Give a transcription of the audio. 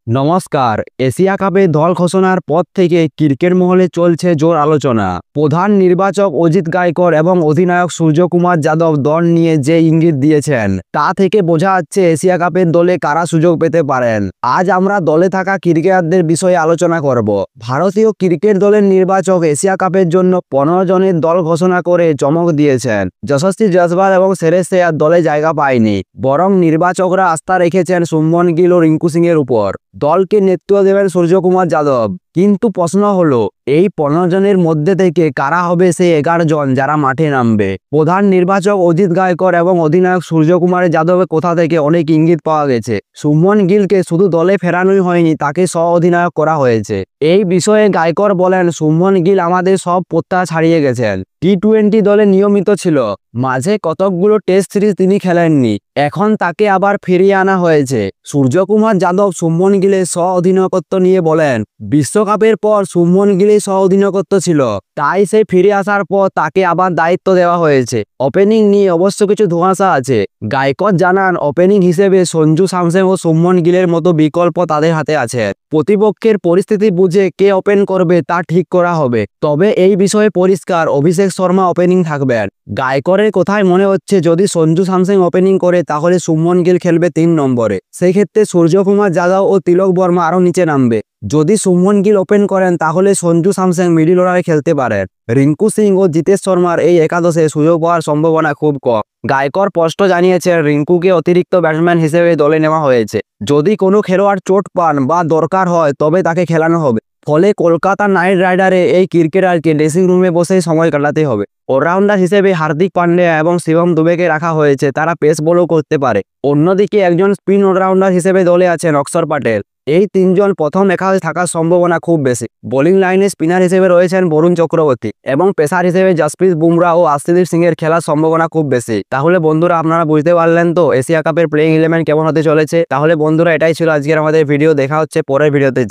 নমস্কার। এশিয়া কাপে দল ঘোষণার পর থেকে ক্রিকেট মহলে চলছে জোর আলোচনা। প্রধান নির্বাচক অজিত গায়কর এবং অধিনায়ক সূর্যকুমার যাদব দল নিয়ে যে ইঙ্গিত দিয়েছেন তা থেকে বোঝা যাচ্ছে এশিয়া কাপের দলে কারা সুযোগ পেতে পারেন। আজ আমরা দলে থাকা ক্রিকেটারদের বিষয়ে আলোচনা করব। ভারতীয় ক্রিকেট দলের নির্বাচক এশিয়া কাপের জন্য 15 জনের দল ঘোষণা করে চমক দিয়েছেন। যশস্বী জয়সওয়াল এবং শ্রেয়স আইয়ার দলে জায়গা পায়নি, বরং নির্বাচকরা আস্থা রেখেছেন শুভমন গিল ও রিঙ্কু সিং এর উপর। দলকে নেতৃত্ব দেবেন সূর্যকুমার যাদব। কিন্তু প্রশ্ন হলো, এই 15 জনের মধ্যে থেকে কারা হবে সেই 11 জন যারা মাঠে নামবে? প্রধান নির্বাচক অজিত গায়কর এবং অধিনায়ক সূর্যকুমার যাদবের কোথা থেকে অনেক ইঙ্গিত পাওয়া গেছে। শুভমন গিলকে শুধু দলে ফেরানোই হয়নি, তাকে সহ অধিনায়ক করা হয়েছে। এই বিষয়ে গায়কর বলেন, শুভমন গিল আমাদের সব প্রত্যাশা ছাড়িয়ে গেছেন। টি-20 দলে নিয়মিত ছিল, মাঝে কতকগুলো টেস্ট সিরিজ তিনি খেলেননি, এখন তাকে আবার ফিরিয়ে আনা হয়েছে। সূর্যকুমার যাদব শুভমন গিলের সহ অধিনায়কত্ব নিয়ে বলেন, বিশ্বকাপের পর শুভমন গিলের সহ অধিনায়কত্ব ছিল, তাই সে ফিরে আসার পর তাকে আবার দায়িত্ব দেওয়া হয়েছে। ওপেনিং নিয়ে অবশ্য কিছু ধোঁয়াশা আছে। গায়কর জানান, ওপেনিং হিসেবে সঞ্জু স্যামসন ও শুভমন গিলের মতো বিকল্প তাদের হাতে আছে। প্রতিপক্ষের পরিস্থিতি বুঝে কে ওপেন করবে তা ঠিক করা হবে, তবে এই বিষয়ে পরিষ্কার অভিষেক শর্মা ওপেনিং থাকবেন। গায়করের কথায় মনে হচ্ছে, যদি সঞ্জু স্যামসন ওপেনিং করে তাহলে শুভমন গিল খেলবে 3 নম্বরে। সেই ক্ষেত্রে সূর্যকুমার যাদব ও তিলক বর্মা আরও নিচে নামবে। যদি শুভমন গিল ওপেন করেন তাহলে সঞ্জু স্যামসন মিডল অর্ডারে খেলতে পারেন। রিঙ্কু সিং ও জিতেশ শর্মার এই একাদশে সুযোগ পাওয়ার সম্ভাবনা খুব কম। গায়কর স্পষ্ট জানিয়েছেন, রিঙ্কুকে অতিরিক্ত ব্যাটসম্যান হিসেবে দলে নেওয়া হয়েছে। যদি কোনো খেলোয়াড় চোট পান বা দরকার হয় তবে তাকে খেলানো হবে। ফলে কলকাতা নাইট রাইডারে এই ক্রিকেটারকে ড্রেসিং রুমে বসেই সময় কাটাতে হবে। অলরাউন্ডার হিসেবে হার্দিক পান্ডিয়া এবং শিবম দুবেকে রাখা হয়েছে, তারা পেস বোলও করতে পারে। অন্যদিকে একজন স্পিন অলরাউন্ডার হিসেবে দলে আছেন অক্ষর প্যাটেল। এই 3 জন প্রথম একাদশে থাকার সম্ভাবনা খুব বেশি। বোলিং লাইনে স্পিনার হিসেবে রয়েছেন বরুণ চক্রবর্তী এবং পেসার হিসেবে জসপ্রীত বুমরা ও আর্শদীপ সিং এর খেলার সম্ভাবনা খুব বেশি। তাহলে বন্ধুরা, আপনারা বুঝতে পারলেন তো এশিয়া কাপের প্লেইং 11 কেমন হতে চলেছে। তাহলে বন্ধুরা, এটাই ছিল আজকের আমাদের ভিডিও। দেখা হচ্ছে পরের ভিডিওতে।